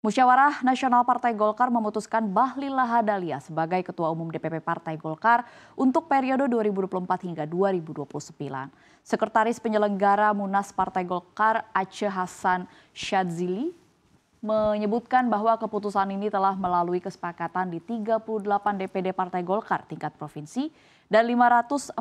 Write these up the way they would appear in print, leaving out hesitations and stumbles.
Musyawarah Nasional Partai Golkar memutuskan Bahlil Lahadalia sebagai Ketua Umum DPP Partai Golkar untuk periode 2024 hingga 2029. Sekretaris penyelenggara Munas Partai Golkar Aceh Hasan Syadzili menyebutkan bahwa keputusan ini telah melalui kesepakatan di 38 DPD Partai Golkar tingkat provinsi dan 514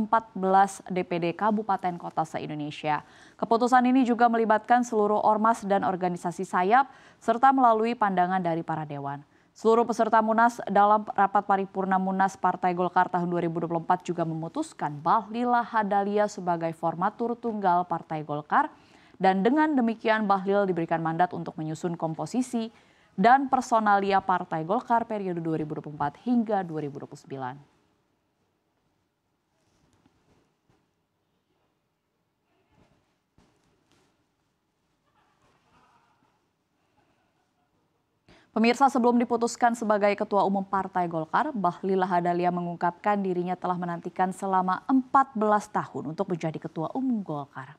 DPD Kabupaten Kota se-Indonesia. Keputusan ini juga melibatkan seluruh ormas dan organisasi sayap serta melalui pandangan dari para dewan. Seluruh peserta Munas dalam rapat paripurna Munas Partai Golkar tahun 2024 juga memutuskan Bahlil Lahadalia sebagai formatur tunggal Partai Golkar. Dan dengan demikian Bahlil diberikan mandat untuk menyusun komposisi dan personalia Partai Golkar periode 2024 hingga 2029. Pemirsa, sebelum diputuskan sebagai Ketua Umum Partai Golkar, Bahlil Lahadalia mengungkapkan dirinya telah menantikan selama 14 tahun untuk menjadi Ketua Umum Golkar.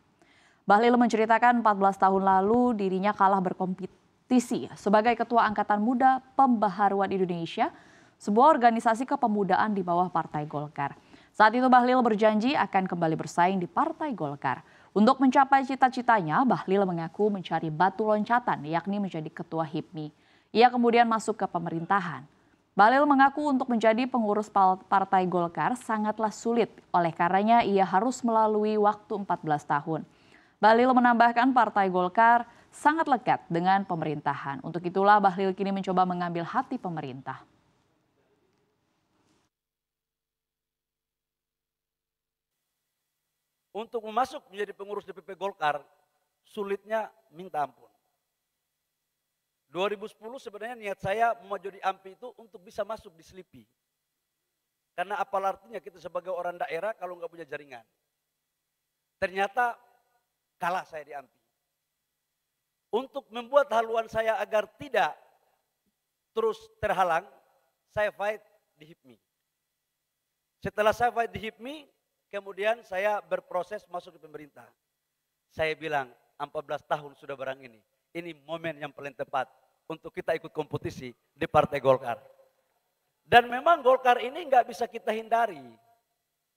Bahlil menceritakan 14 tahun lalu dirinya kalah berkompetisi sebagai Ketua Angkatan Muda Pembaharuan Indonesia, sebuah organisasi kepemudaan di bawah Partai Golkar. Saat itu Bahlil berjanji akan kembali bersaing di Partai Golkar. Untuk mencapai cita-citanya, Bahlil mengaku mencari batu loncatan, yakni menjadi Ketua HIPMI. Ia kemudian masuk ke pemerintahan. Bahlil mengaku untuk menjadi pengurus Partai Golkar sangatlah sulit, oleh karenanya ia harus melalui waktu 14 tahun. Bahlil menambahkan Partai Golkar sangat lekat dengan pemerintahan. Untuk itulah Bahlil kini mencoba mengambil hati pemerintah. Untuk masuk menjadi pengurus DPP Golkar, sulitnya minta ampun. 2010 sebenarnya niat saya mau jadi AMPI itu untuk bisa masuk di Selipi. Karena apa artinya kita sebagai orang daerah kalau nggak punya jaringan. Ternyata kalah saya di AMPI. Untuk membuat haluan saya agar tidak terus terhalang, saya fight di HIPMI. Setelah saya fight di HIPMI, kemudian saya berproses masuk di pemerintah. Saya bilang, 14 tahun sudah barang ini. Ini momen yang paling tepat untuk kita ikut kompetisi di Partai Golkar. Dan memang Golkar ini nggak bisa kita hindari.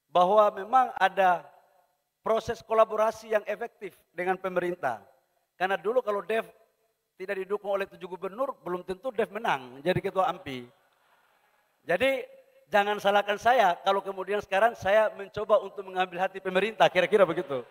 Bahwa memang ada proses kolaborasi yang efektif dengan pemerintah. Karena dulu kalau Dev tidak didukung oleh 7 gubernur, belum tentu Dev menang jadi ketua AMPI. Jadi jangan salahkan saya kalau kemudian sekarang saya mencoba untuk mengambil hati pemerintah, kira-kira begitu.